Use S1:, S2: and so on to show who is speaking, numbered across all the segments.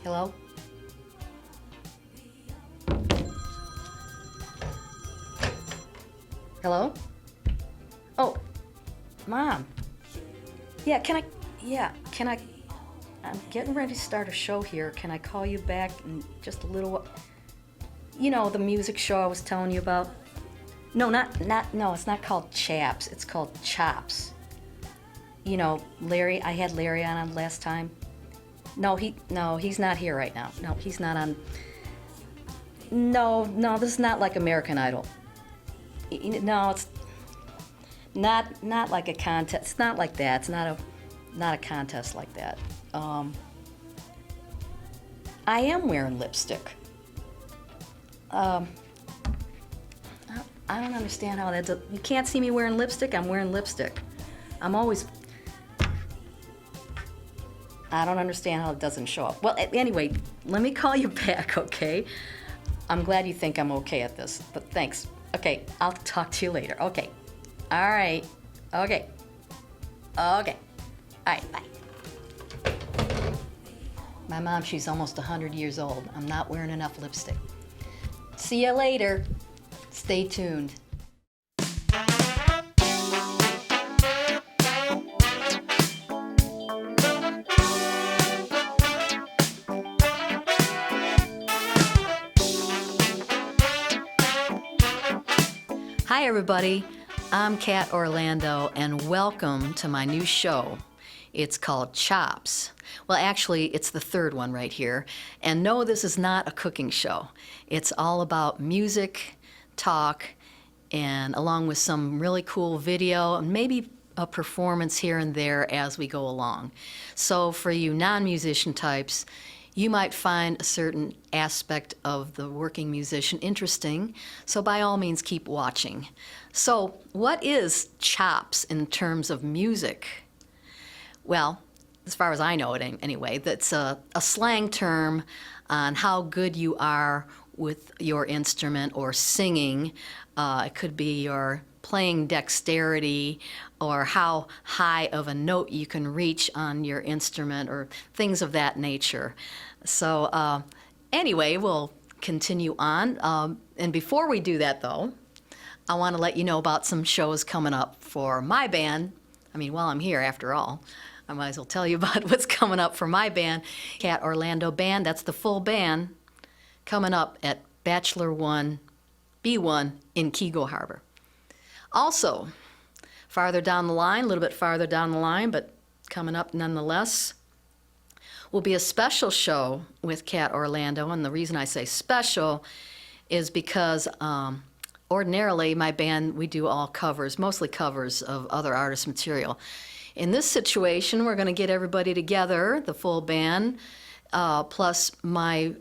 S1: Hello? Hello? Oh, Mom. Yeah, I'm getting ready to start a show here. Can I call you back in just a little while? You know, the music show I was telling you about? No, no, it's not called Chaps. It's called CHOPZ. You know, Larry, I had Larry on last time. No, he's not here right now. No, he's not on. No, this is not like American Idol. No, it's not like a contest. It's not like that. It's not a contest like that. I am wearing lipstick. I don't understand how that. You can't see me wearing lipstick. I'm wearing lipstick. I don't understand how it doesn't show up. Well, anyway, let me call you back, okay? I'm glad you think I'm okay at this, but thanks. Okay, I'll talk to you later. Okay. All right. Okay. All right, bye. My mom, she's almost 100 years old. I'm not wearing enough lipstick. See you later. Stay tuned. Hi everybody, I'm Kat Orlando and welcome to my new show. It's called CHOPZ. Well, actually, it's the third one right here. And no, this is not a cooking show. It's all about music, talk, and along with some really cool video and maybe a performance here and there as we go along. So for you non-musician types, you might find a certain aspect of the working musician interesting, so by all means keep watching. So what is chops in terms of music? Well, as far as I know it anyway, that's a slang term on how good you are with your instrument or singing. It could be your playing dexterity or how high of a note you can reach on your instrument or things of that nature. So anyway, we'll continue on. And before we do that though, I want to let you know about some shows coming up for my band. I mean, while I'm here after all, I might as well tell you about what's coming up for my band, Kat Orlando Band. That's the full band coming up at Bachelor 1, B1 in Kego Harbor. Also, farther down the line, a little bit farther down the line, but coming up nonetheless, will be a special show with Kat Orlando. And the reason I say special is because ordinarily my band, we do all covers, mostly covers of other artists' material. In this situation, we're going to get everybody together, the full band, plus my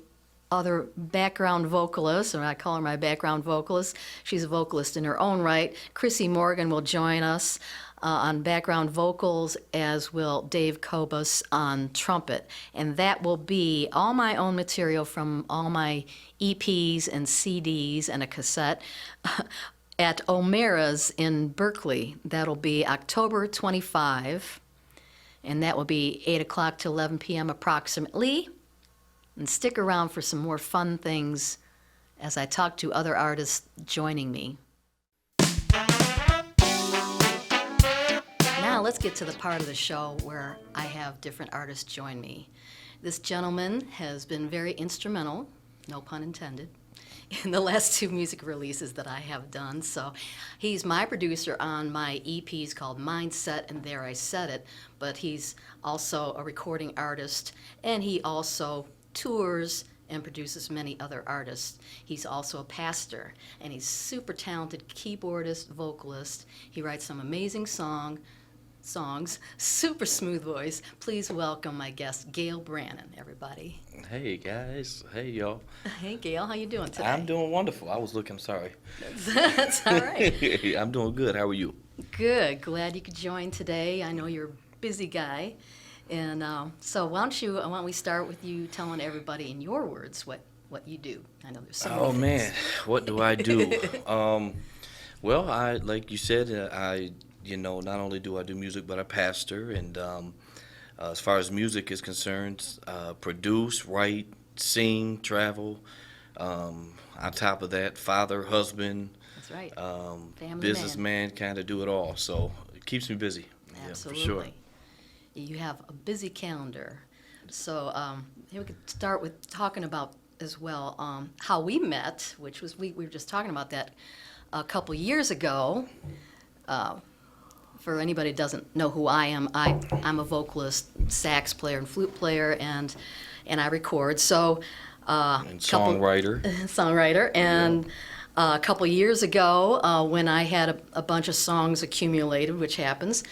S1: other background vocalist, and I call her my background vocalist. She's a vocalist in her own right. Chrissy Morgan will join us on background vocals, as will Dave Kobus on trumpet. And that will be all my own material from all my EPs and CDs and a cassette at O'Mara's in Berkeley. That'll be October 25, and that will be 8 o'clock to 11 p.m. approximately. And stick around for some more fun things as I talk to other artists joining me. Now let's get to the part of the show where I have different artists join me. This gentleman has been very instrumental, no pun intended, in the last two music releases that I have done. So he's my producer on my EPs called Mindset and There I Said It, but he's also a recording artist, and he also tours and produces many other artists. He's also a pastor, and he's super talented keyboardist, vocalist. He writes some amazing songs, super smooth voice. Please welcome my guest, Gayle Brannan, everybody.
S2: Hey guys, hey y'all.
S1: Hey Gayle, how you doing today?
S2: I'm doing wonderful. I was looking, sorry.
S1: That's all right.
S2: I'm doing good. How are you?
S1: Good, glad you could join today. I know you're a busy guy. And so why don't we start with you telling everybody in your words what you do? I know there's so many things.
S2: Man, what do I do? Well, like you said, not only do I do music, but I pastor, and as far as music is concerned, produce, write, sing, travel. On top of that, father, husband,
S1: That's right. Family
S2: businessman, kind of do it all. So it keeps me busy.
S1: Absolutely.
S2: Yeah, for sure.
S1: You have a busy calendar. So here we could start with talking about as well how we met, which was we were just talking about that a couple years ago. For anybody who doesn't know who I am, I'm a vocalist, sax player, and flute player, and I record. So
S2: And songwriter.
S1: songwriter, and a couple years ago, when I had a bunch of songs accumulated, which happens,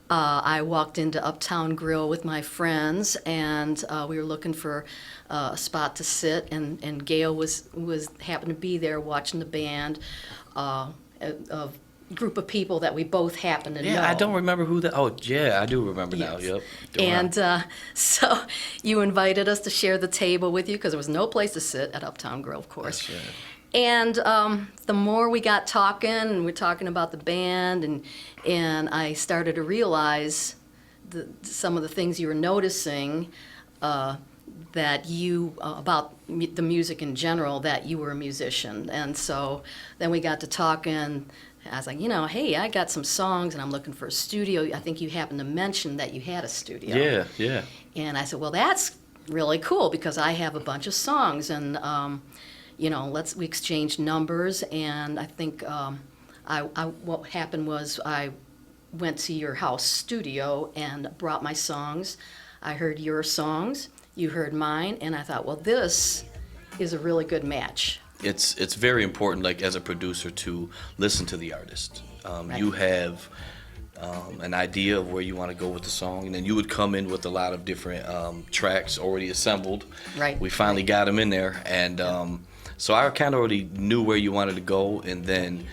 S1: I walked into Uptown Grill with my friends, and we were looking for a spot to sit, and Gayle was happened to be there watching the band. A group of people that we both happen to know.
S2: Yeah, I don't remember who that. Oh, yeah, I do remember now.
S1: Yes.
S2: Yep.
S1: And so you invited us to share the table with you because there was no place to sit at Uptown Grill, of course.
S2: That's right.
S1: And the more we got talking, and we're talking about the band, and I started to realize some of the things you were noticing that you about the music in general, that you were a musician. And so then we got to talking. I was like, hey, I got some songs, and I'm looking for a studio. I think you happened to mention that you had a studio.
S2: Yeah.
S1: And I said, well, that's really cool because I have a bunch of songs, and we exchanged numbers. And I think what happened was I went to your house studio and brought my songs. I heard your songs, you heard mine, and I thought, well, this is a really good match.
S2: It's very important, like as a producer, to listen to the artist.
S1: Right.
S2: You have an idea of where you want to go with the song, and then you would come in with a lot of different tracks already assembled.
S1: Right.
S2: We finally got them in there, and so I kind of already knew where you wanted to go. And then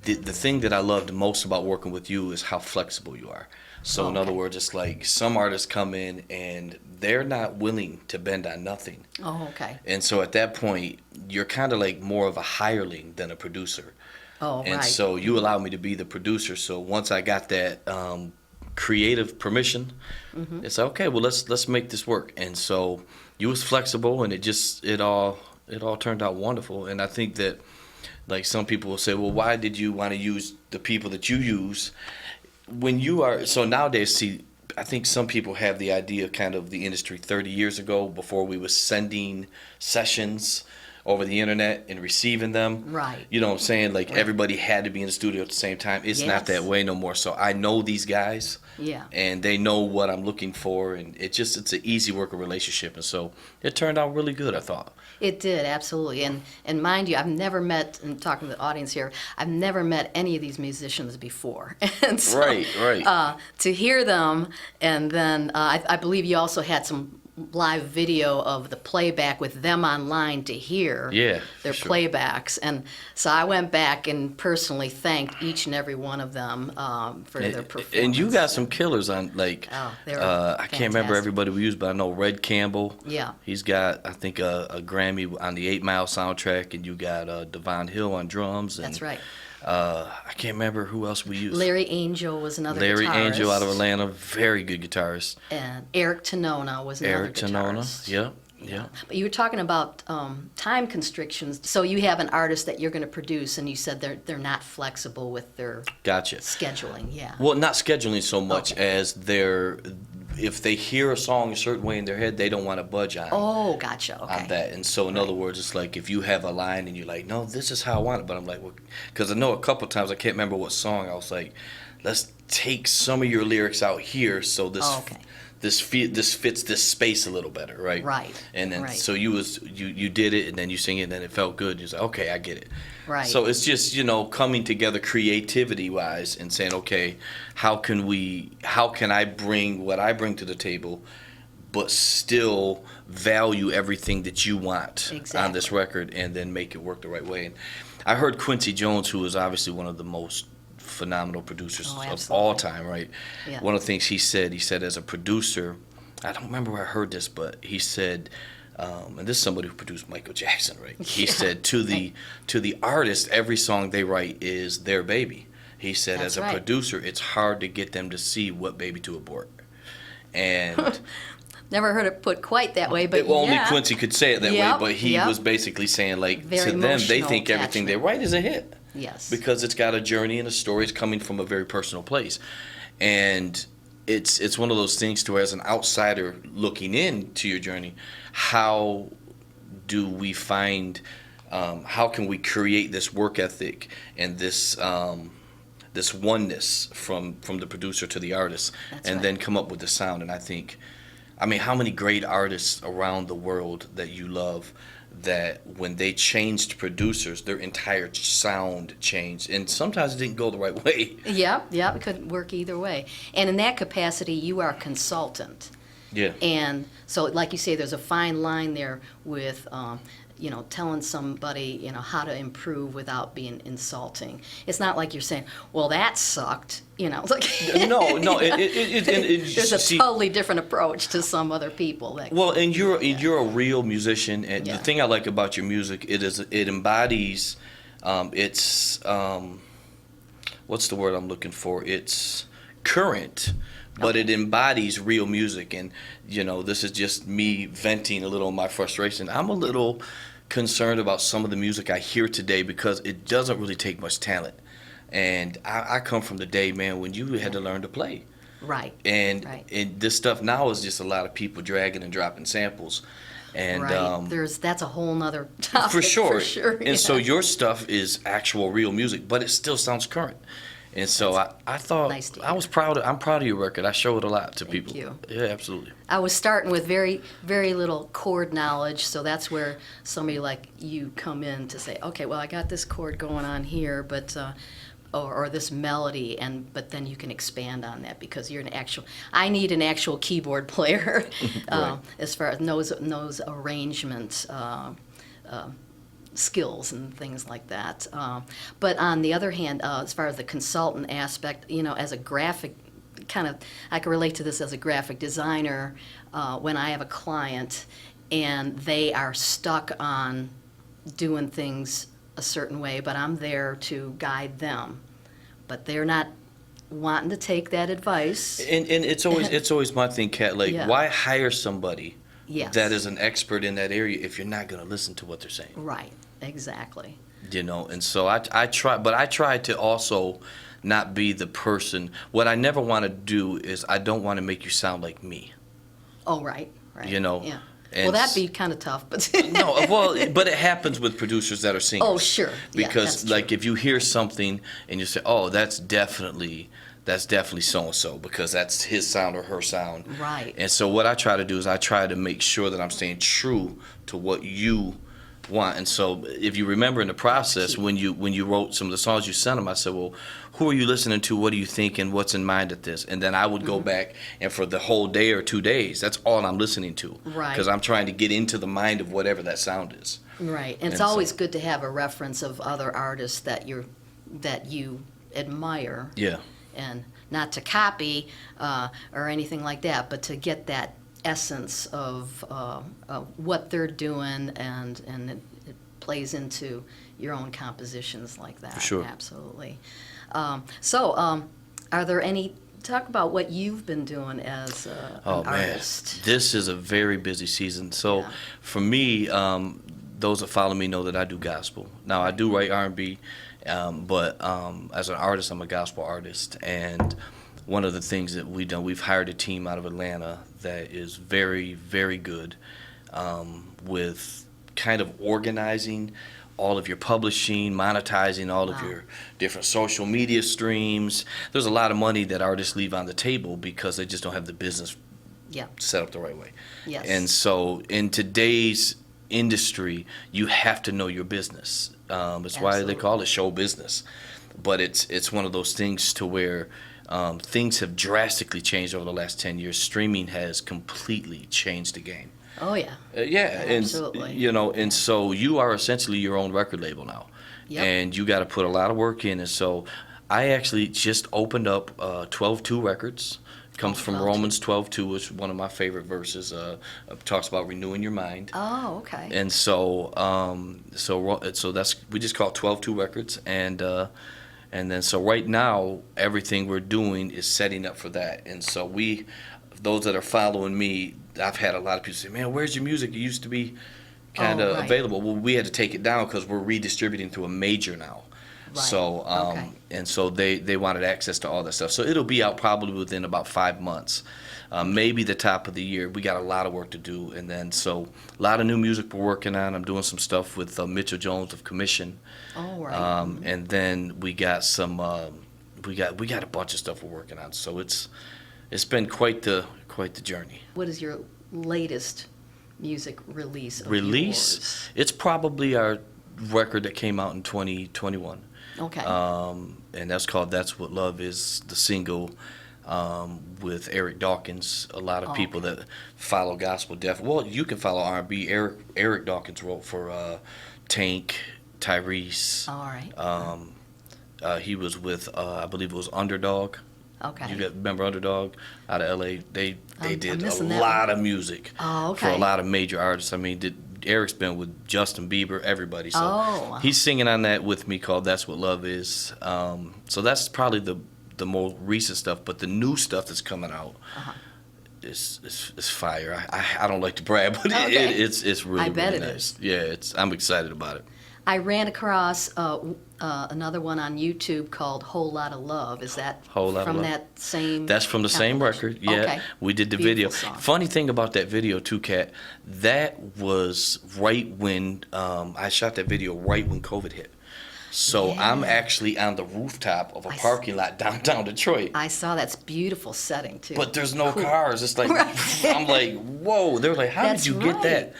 S2: the thing that I loved most about working with you is how flexible you are. So in other words, it's like some artists come in and they're not willing to bend on nothing.
S1: Oh, okay.
S2: And so at that point, you're kind of like more of a hireling than a producer.
S1: Oh,
S2: And
S1: right.
S2: so you allowed me to be the producer. So once I got that creative permission, it's like, okay, well, let's make this work. And so you was flexible, and it all turned out wonderful. And I think that, like, some people will say, well, why did you want to use the people that you use? When you are, so nowadays, see, I think some people have the idea of kind of the industry 30 years ago, before we was sending sessions over the internet and receiving them.
S1: Right.
S2: You know what I'm saying? Like,
S1: Right.
S2: everybody had to be in the studio at the same time. It's not that
S1: Yes.
S2: way no more. So I know these guys.
S1: Yeah.
S2: And they know what I'm looking for, and it's an easy working relationship. And so it turned out really good, I thought.
S1: It did, absolutely. And mind you, I've never met, and talking to the audience here, I've never met any of these musicians before. And so,
S2: Right.
S1: To hear them, and then I believe you also had some live video of the playback with them online to hear
S2: Yeah,
S1: their
S2: for sure.
S1: playbacks. And so I went back and personally thanked each and every one of them for their performance.
S2: And you got some killers on, like,
S1: Oh, they were
S2: I can't remember
S1: fantastic.
S2: everybody we used, but I know Red Campbell.
S1: Yeah.
S2: He's got, I think, a Grammy on the 8 Mile soundtrack, and you got Devon Hill on drums. And,
S1: That's right.
S2: I can't remember who else we used.
S1: Larry Angel was another
S2: Larry
S1: guitarist.
S2: Angel out of Atlanta, very good guitarist.
S1: And Eric Tanona was another
S2: Eric Tanona,
S1: guitarist.
S2: yeah.
S1: But you were talking about time constrictions. So you have an artist that you're going to produce, and you said they're not flexible with their
S2: Gotcha.
S1: scheduling. Yeah.
S2: Well, not scheduling so much
S1: Okay.
S2: as if they hear a song a certain way in their head, they don't want to budge on.
S1: Oh, gotcha. Okay.
S2: On that. And so, in other words, it's like if you have a line and you're like, no, this is how I want it. But I'm like, well, because I know a couple times, I can't remember what song, I was like, let's take some of your lyrics out here so this
S1: Oh, okay.
S2: this fits this space a little better, right?
S1: Right,
S2: And then
S1: right.
S2: so you did it, and then you sing it, and then it felt good. You're like, okay, I get it.
S1: Right.
S2: So it's just coming together creativity wise and saying, okay, how can I bring what I bring to the table, but still value everything that you want on this
S1: Exactly.
S2: record, and then make it work the right way. And I heard Quincy Jones, who is obviously one of the most phenomenal producers
S1: Oh,
S2: of all
S1: absolutely.
S2: time, right?
S1: Yeah.
S2: One of the things he said as a producer, I don't remember where I heard this, but he said, and this is somebody who produced Michael Jackson, right? He
S1: Yeah.
S2: said to the artist, every song they write is their baby. He said,
S1: That's
S2: as a
S1: right.
S2: producer, it's hard to get them to see what baby to abort. And
S1: Never heard it put quite that way, but
S2: only
S1: yeah.
S2: Quincy could say it that way, but he was basically saying, like,
S1: Very
S2: to them, they
S1: emotional
S2: think everything they write is a hit.
S1: Yes.
S2: Because it's got a journey and a story. It's coming from a very personal place. And it's one of those things to where, as an outsider looking into your journey, how do we find, how can we create this work ethic and this this oneness from the producer to the artist, and then come up with the sound? And I mean, how many great artists around the world that you love, that when they changed producers, their entire sound changed, and sometimes it didn't go the right way.
S1: Yeah, it could work either way. And in that capacity, you are a consultant.
S2: Yeah.
S1: And so, like you say, there's a fine line there with, telling somebody, how to improve without being insulting. It's not like you're saying, well, that sucked, Like,
S2: No.
S1: there's a totally different approach to some other people.
S2: And you're a real musician, and the thing I like about your music, it embodies, what's the word I'm looking for? It's current, but it embodies real music. And this is just me venting a little of my frustration. I'm a little concerned about some of the music I hear today, because it doesn't really take much talent. And I come from the day, man, when you had to learn to play.
S1: Right.
S2: And this stuff now is just a lot of people dragging and dropping samples. And
S1: that's a whole nother topic.
S2: For sure.
S1: And
S2: so your stuff is actual real music, but it still sounds current. And so I thought,
S1: nice to hear.
S2: I'm proud of your record. I show it a lot to people.
S1: Thank you.
S2: Yeah, absolutely.
S1: I was starting with very, very little chord knowledge, so that's where somebody like you come in to say, okay, well, I got this chord going on here, but or this melody, but then you can expand on that, because you're I need an actual keyboard player as far as knows arrangement skills and things like that. But on the other hand, as far as the consultant aspect, as a graphic, I can relate to this as a graphic designer. When I have a client and they are stuck on doing things a certain way, but I'm there to guide them. But they're not wanting to take that advice.
S2: And it's always my thing, Kat, like, why hire somebody that is an expert in that area if you're not going to listen to what they're saying?
S1: Right, exactly.
S2: And so I try to also not be the person. What I never want to do is, I don't want to make you sound like me.
S1: Oh, right. Yeah.
S2: And
S1: well, that'd be kind of tough, but
S2: but it happens with producers that are singers.
S1: Oh, sure.
S2: Because like, if you hear something and you say, "Oh, that's definitely so and so," because that's his sound or her sound.
S1: Right.
S2: And so what I try to do is, I try to make sure that I'm staying true to what you want. And so, if you remember in the process, when you wrote some of the songs, you sent them, I said, well, who are you listening to? What do you think? And what's in mind at this? And then I would go back, and for the whole day or 2 days, that's all I'm listening to.
S1: Right.
S2: Because I'm trying to get into the mind of whatever that sound is.
S1: Right. And it's always good to have a reference of other artists that you admire.
S2: Yeah.
S1: And not to copy or anything like that, but to get that essence of what they're doing, and it plays into your own compositions like that.
S2: For sure.
S1: Absolutely. So, are there any, talk about what you've been doing as an artist.
S2: This is a very busy season. So for me, those that follow me know that I do gospel. Now, I do write R&B, but as an artist, I'm a gospel artist. And one of the things that we've hired a team out of Atlanta that is very, very good with kind of organizing all of your publishing, monetizing all of your different social media streams. There's a lot of money that artists leave on the table because they just don't have the business set up the right way.
S1: Yes.
S2: And so in today's industry, you have to know your business. That's why they call it show business. But it's one of those things to where things have drastically changed over the last 10 years. Streaming has completely changed the game.
S1: Oh, yeah.
S2: Absolutely. And so you are essentially your own record label now.
S1: Yep.
S2: And you got to put a lot of work in. And so I actually just opened up 12-2 Records. Comes from Romans 12:2, which is one of my favorite verses. Talks about renewing your mind.
S1: Oh, okay.
S2: And so that's, we just call it 12-2 Records. And then so right now everything we're doing is setting up for that. And so we those that are following me, I've had a lot of people say, "Man, where's your music? It used to be kind of
S1: right.
S2: available." Well, we had to take it down because we're redistributing through a major now.
S1: Right.
S2: So,
S1: Okay.
S2: and so they wanted access to all that stuff. So it'll be out probably within about 5 months, maybe the top of the year. We got a lot of work to do, and then so a lot of new music we're working on. I'm doing some stuff with Mitchell Jones of Commission,
S1: Oh, right.
S2: and then we got some we got a bunch of stuff we're working on. So it's been quite the journey.
S1: What is your latest music release? Of
S2: Release?
S1: yours?
S2: It's probably our record that came out in 2021.
S1: Okay.
S2: And that's called "That's What Love Is," the single, with Eric Dawkins. A lot of people that follow gospel well, you can follow R&B. Eric Dawkins wrote for Tank, Tyrese.
S1: All right.
S2: He was with I believe it was Underdog.
S1: Okay.
S2: Remember Underdog out of LA? They
S1: I'm
S2: did a
S1: missing that
S2: lot
S1: one.
S2: of music
S1: Oh,
S2: for a
S1: okay.
S2: lot of major artists. I mean, Eric's been with Justin Bieber, everybody. So
S1: Oh.
S2: he's singing on that with me called "That's What Love Is." So that's probably the more recent stuff. But the new stuff that's coming out is fire. I don't like to brag, but
S1: Okay.
S2: it's really,
S1: I bet
S2: really
S1: it
S2: nice.
S1: is.
S2: Yeah, I'm excited about it.
S1: I ran across another one on YouTube called "Whole Lot of Love." Is that
S2: Whole Lot of
S1: from
S2: Love.
S1: that same?
S2: That's from the same
S1: compilation?
S2: record. Yeah,
S1: Okay.
S2: we did the
S1: Beautiful
S2: video.
S1: song.
S2: Funny thing about that video too, Kat, that was right when I shot that video right when COVID hit. So I'm
S1: Yeah.
S2: actually on the rooftop of a
S1: I s-
S2: parking lot downtown Detroit.
S1: I saw that's beautiful setting too.
S2: But there's no
S1: Cool.
S2: cars. It's like
S1: Right.
S2: I'm like, whoa. They're like, how
S1: That's
S2: did you get
S1: right.
S2: that?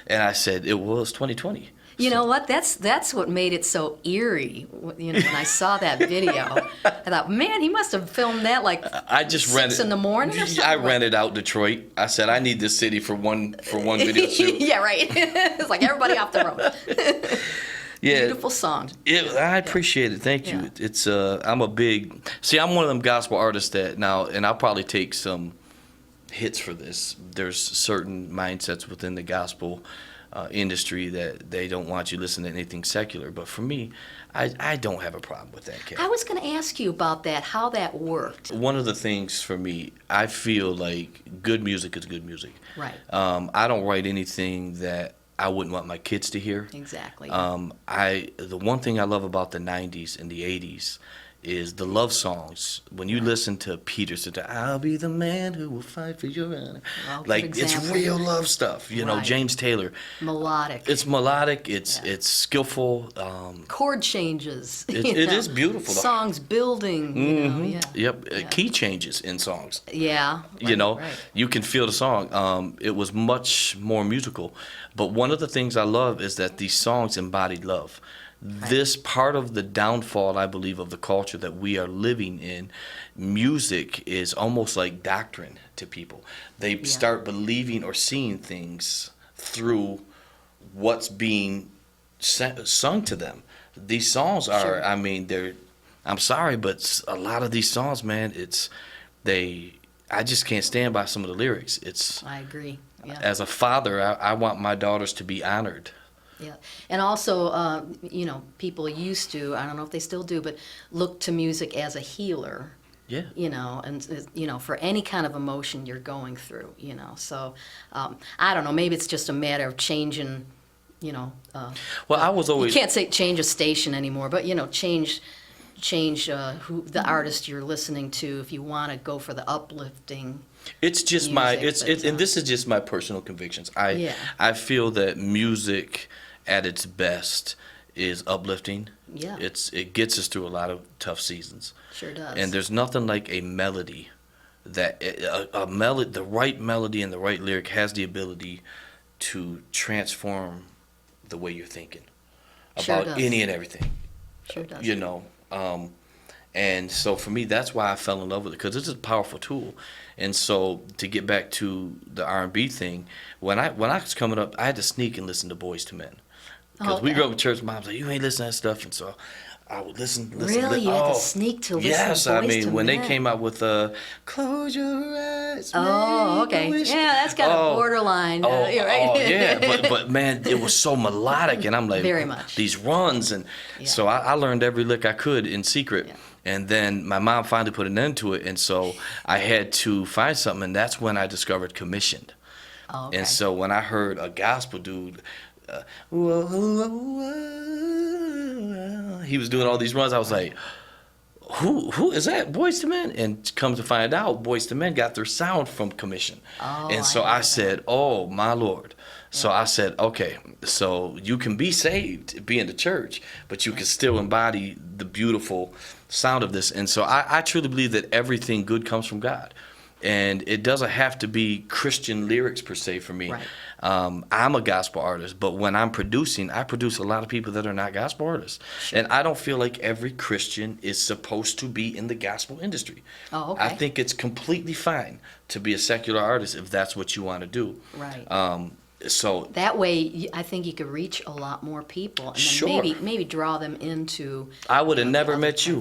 S2: And I said, it was 2020.
S1: You know what? That's what made it so eerie. You know, when I saw that video, I thought, man, he must have filmed that like
S2: I just
S1: 6
S2: rented
S1: in the morning or something.
S2: I rented out Detroit. I said I need this city for one video shoot.
S1: Yeah, right. It's like everybody off the road.
S2: Yeah,
S1: Beautiful song.
S2: I appreciate it. Thank you.
S1: Yeah.
S2: It's I'm I'm one of them gospel artists that now, and I'll probably take some hits for this. There's certain mindsets within the gospel industry that they don't want you listening to anything secular. But for me, I don't have a problem with that, Kat.
S1: I was going to ask you about that, how that worked.
S2: One of the things for me, I feel like good music is good music.
S1: Right.
S2: I don't write anything that I wouldn't want my kids to hear.
S1: Exactly.
S2: The one thing I love about the 90s and the 80s is the love songs. When you listen to Peterson, "I'll be the man who will fight for your honor,"
S1: Well, good
S2: like it's
S1: example.
S2: real love stuff. You know,
S1: Right.
S2: James Taylor.
S1: Melodic.
S2: It's melodic. It's
S1: Yeah.
S2: skillful.
S1: Chord changes.
S2: It
S1: you know,
S2: is beautiful.
S1: Songs building. You know, yeah.
S2: Yep. Key changes in songs.
S1: Yeah.
S2: You
S1: right,
S2: know,
S1: right.
S2: you can feel the song. It was much more musical. But one of the things I love is that these songs embodied love. This part of the downfall, I believe, of the culture that we are living in, music is almost like doctrine to people. They start believing or seeing things through what's being sung to them. These songs are,
S1: Sure.
S2: I mean, I'm sorry, but a lot of these songs, man, I just can't stand by some of the lyrics.
S1: I agree. Yeah.
S2: As a father, I want my daughters to be honored.
S1: Yeah, and also, you know, people used to, I don't know if they still do, but look to music as a healer.
S2: Yeah.
S1: You know, and you know, for any kind of emotion you're going through, you know. So, I don't know. Maybe it's just a matter of changing, you know.
S2: Well, I was always.
S1: You can't say change a station anymore, but you know, change who the artist you're listening to if you want to go for the uplifting.
S2: It's just
S1: music, but,
S2: and this is just my personal convictions.
S1: Yeah.
S2: I feel that music at its best is uplifting.
S1: Yeah.
S2: It gets us through a lot of tough seasons.
S1: Sure does.
S2: And there's nothing like a melody that a melody, the right melody and the right lyric has the ability to transform the way you're thinking
S1: Sure
S2: about
S1: does.
S2: any and everything.
S1: Sure does.
S2: You know, and so for me, that's why I fell in love with it, because it's a powerful tool. And so to get back to the R&B thing, when I was coming up, I had to sneak and listen to Boys to Men, because we
S1: Okay.
S2: grew up with church. Mom's like, you ain't listening to that stuff, and so I would listen.
S1: Really? You had to sneak to listen
S2: yes,
S1: to
S2: I
S1: Boyz
S2: mean
S1: II
S2: when
S1: Men.
S2: they came out with "Close Your Eyes."
S1: Oh,
S2: Make a
S1: okay.
S2: Wish.
S1: Yeah, that's kind of borderline. You're right.
S2: Yeah, but man, it was so melodic, and I'm like,
S1: Very much.
S2: these runs, and so I learned every lick I could in secret.
S1: Yeah.
S2: And then my mom finally put an end to it, and so I had to find something, and that's when I discovered commissioned.
S1: Oh, okay.
S2: And so when I heard a gospel dude, whoa, whoa, whoa, he was doing all these runs, I was like, who is that? Boyz II Men? And come to find out, Boyz II Men got their sound from commission.
S1: Oh,
S2: and so I said, oh, my Lord. So
S1: Yeah.
S2: I said, okay, so you can be saved, be in the church, but you can still embody the beautiful sound of this. And so I truly believe that everything good comes from God. And it doesn't have to be Christian lyrics per se for me.
S1: Right.
S2: I'm a gospel artist, but when I'm producing, I produce a lot of people that are not gospel artists.
S1: Sure.
S2: And I don't feel like every Christian is supposed to be in the gospel industry.
S1: Oh, okay.
S2: I think it's completely fine to be a secular artist if that's what you want to do.
S1: Right.
S2: So
S1: That way, I think you could reach a lot more people, and then
S2: Sure.
S1: maybe draw them into.
S2: I would have
S1: the
S2: never
S1: other
S2: met you.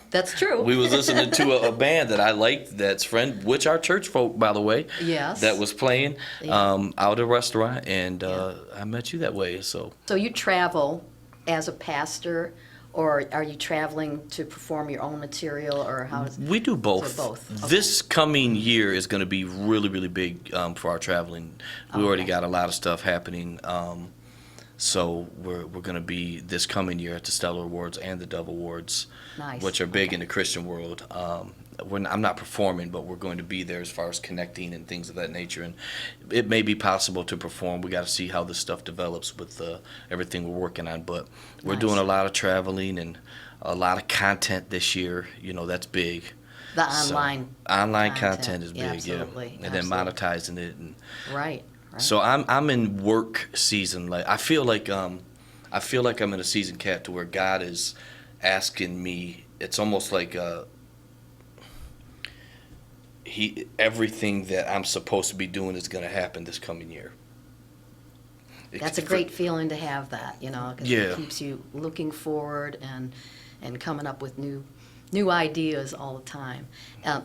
S1: That's true.
S2: We was listening to a band that I liked, that's friend, which are church folk, by the way.
S1: Yes.
S2: That was playing
S1: Yeah.
S2: out at a restaurant, and
S1: Yeah.
S2: I met you that way. So
S1: So you travel as a pastor, or are you traveling to perform your own material, or how is
S2: we do both.
S1: So both. Okay.
S2: This coming year is going to be really, really big for our traveling. We already
S1: Okay.
S2: got a lot of stuff happening. So we're going to be this coming year at the Stellar Awards and the Dove Awards,
S1: Nice.
S2: which are big
S1: Okay.
S2: in the Christian world. I'm not performing, but we're going to be there as far as connecting and things of that nature. And it may be possible to perform. We got to see how this stuff develops with everything we're working on. But we're
S1: Nice.
S2: doing a lot of traveling and a lot of content this year. That's big.
S1: the
S2: So,
S1: online
S2: online content is big,
S1: Absolutely.
S2: And then
S1: Absolutely.
S2: monetizing it. And
S1: Right.
S2: so I'm in work season. Like I feel like I'm in a season, Cat, to where God is asking me. It's almost like everything that I'm supposed to be doing is going to happen this coming year.
S1: That's a great feeling to have that, because
S2: Yeah.
S1: it keeps you looking forward and coming up with new ideas all the time.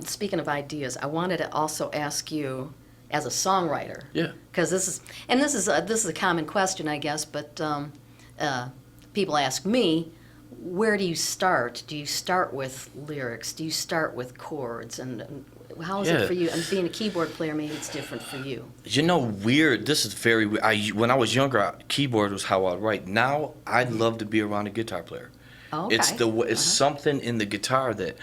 S1: Speaking of ideas, I wanted to also ask you, as a songwriter,
S2: Yeah.
S1: because this is a common question, I guess, but people ask me, where do you start? Do you start with lyrics? Do you start with chords? And how is
S2: Yeah.
S1: it for you? And being a keyboard player, maybe it's different for you.
S2: Weird. This is very weird. When I was younger, keyboard was how I'd write. Now, I'd love to be around a guitar player.
S1: Oh, okay.
S2: It's something in the guitar that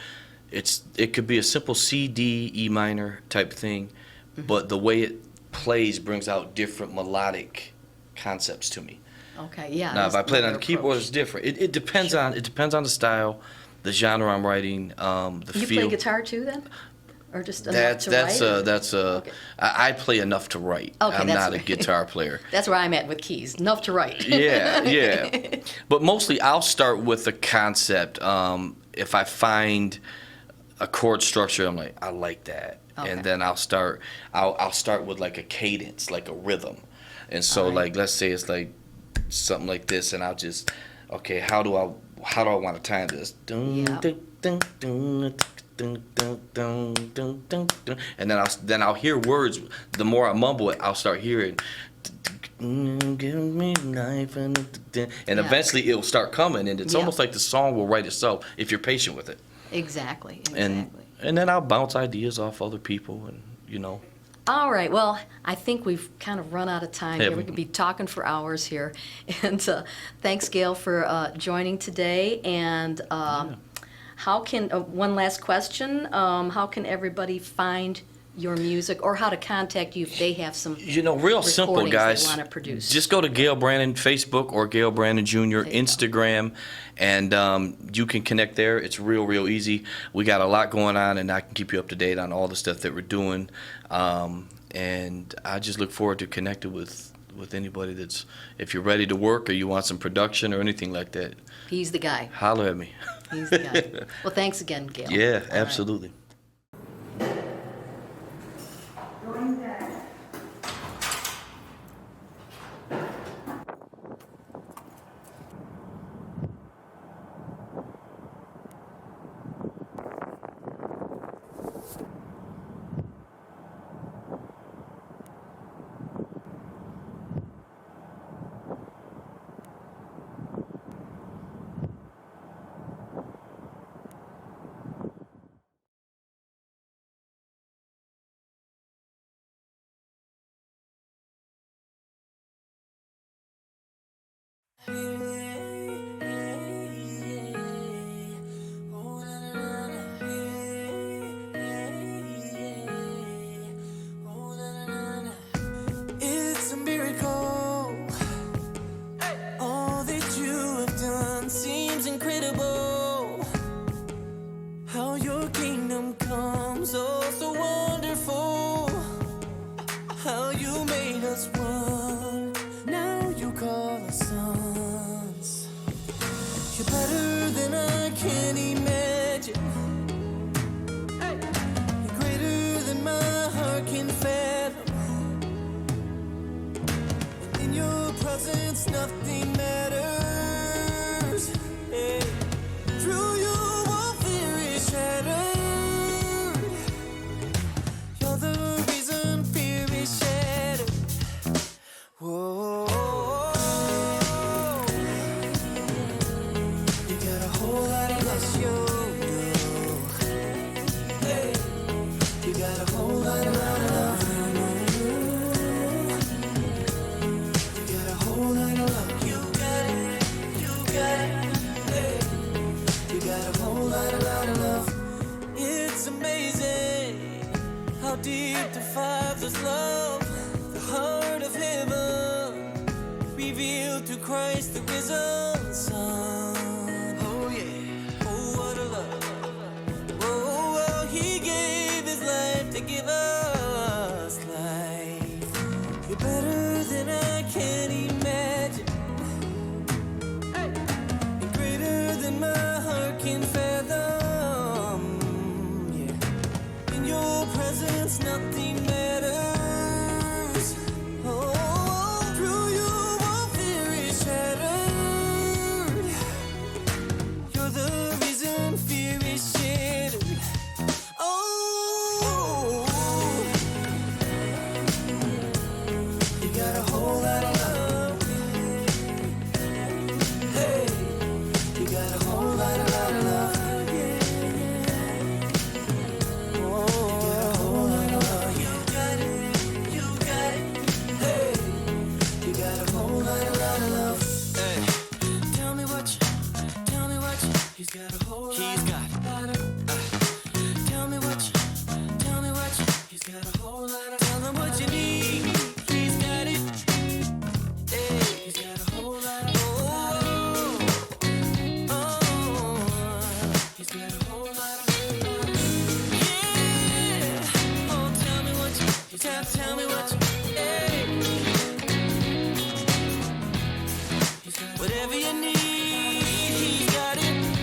S2: it could be a simple C, D, E minor type thing, but the way it plays brings out different melodic concepts to me.
S1: Okay, yeah.
S2: Now, if
S1: that's
S2: I play it on
S1: another
S2: the keyboard,
S1: approach.
S2: it's different. It depends on the style, the genre I'm writing, the
S1: You
S2: feel.
S1: play guitar too, then, or just enough to write? Okay.
S2: I play enough to write.
S1: Okay,
S2: I'm
S1: that's
S2: not a
S1: right.
S2: guitar player.
S1: That's where I'm at with keys. Enough to write.
S2: Yeah. But mostly I'll start with a concept. If I find a chord structure, I'm like, I like that.
S1: Okay.
S2: And then I'll start with like a cadence, like a rhythm. And so
S1: All right.
S2: like let's say it's like something like this, and I'll just, okay, how do I want to time this?
S1: Yeah.
S2: And then I'll hear words. The more I mumble it, I'll start hearing. Give me life and
S1: Yeah.
S2: eventually it'll start coming, and it's
S1: Yeah.
S2: almost like the song will write itself if you're patient with it.
S1: Exactly.
S2: And then I'll bounce ideas off other people, and
S1: All right. Well, I think we've kind of run out of time
S2: Yeah.
S1: here. We could be talking for hours here. And thanks, Gayle, for joining today. And how can one last question? How can everybody find your music, or how to contact you if they have some
S2: real simple,
S1: recordings
S2: guys.
S1: they want to produce?
S2: Just go to Gayle Brannan Facebook or Gayle Brannan Jr.
S1: you go.
S2: Instagram, and you can connect there. It's real easy. We got a lot going on, and I can keep you up to date on all the stuff that we're doing. And I just look forward to connecting with anybody that's, if you're ready to work or you want some production or anything like that,
S1: He's the guy.
S2: holler at me.
S1: He's the guy. Well, thanks again, Gayle.
S2: Yeah,
S1: All right.
S2: absolutely.
S3: It's a miracle. All that you have done seems incredible. How your kingdom comes, oh so wonderful. How you made us one, now you call us sons. You're better than I can imagine. You're greater than my heart can fathom. And in your presence nothing matters. Hey. Through you all fear is shattered. You're the reason fear is shattered. Whoa. You got a whole lot of love, you do. Hey. You got a whole lot of love. You got a whole lot of love. You got it. You got it. Hey. You got a whole lot of love. It's amazing how deep the Father's love, the heart of heaven, revealed through Christ the risen Son. Oh yeah, oh what a love. Oh, oh, He gave His life to give us life. You're better than I can imagine. And greater than my heart can fathom. Yeah. In your presence nothing matters. Oh, through you all fear is shattered. You're the reason fear is shattered. Oh, you got a whole lot of love. Hey, you got a whole lot of love. Oh, you got a whole lot of love. You got it, you got it. Hey, you got a whole lot of love. Hey, tell me what he's got a whole lot of. Tell me what he's got a whole lot of. Tell him what you need. He's got it. Hey, he's got a whole lot of. Oh, he's got a whole lot of. Yeah. Oh, tell me what you. Tell me what you. Hey. Whatever you need, He's got it.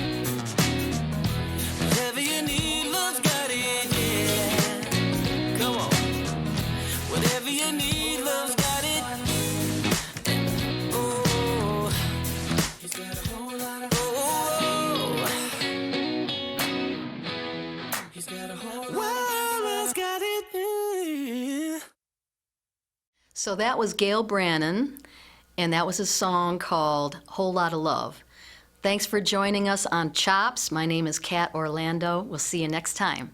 S3: Whatever you need, Love's got it. Yeah. Come on. Whatever you need, Love's got it. Oh, He's got a whole lot of. Oh, He's got a whole lot. Well, Love's got it. Yeah.
S1: So that was Gayle Brannan, and that was a song called Whole Lotta Love. Thanks for joining us on CHOPZ. My name is Kat Orlando. We'll see you next time.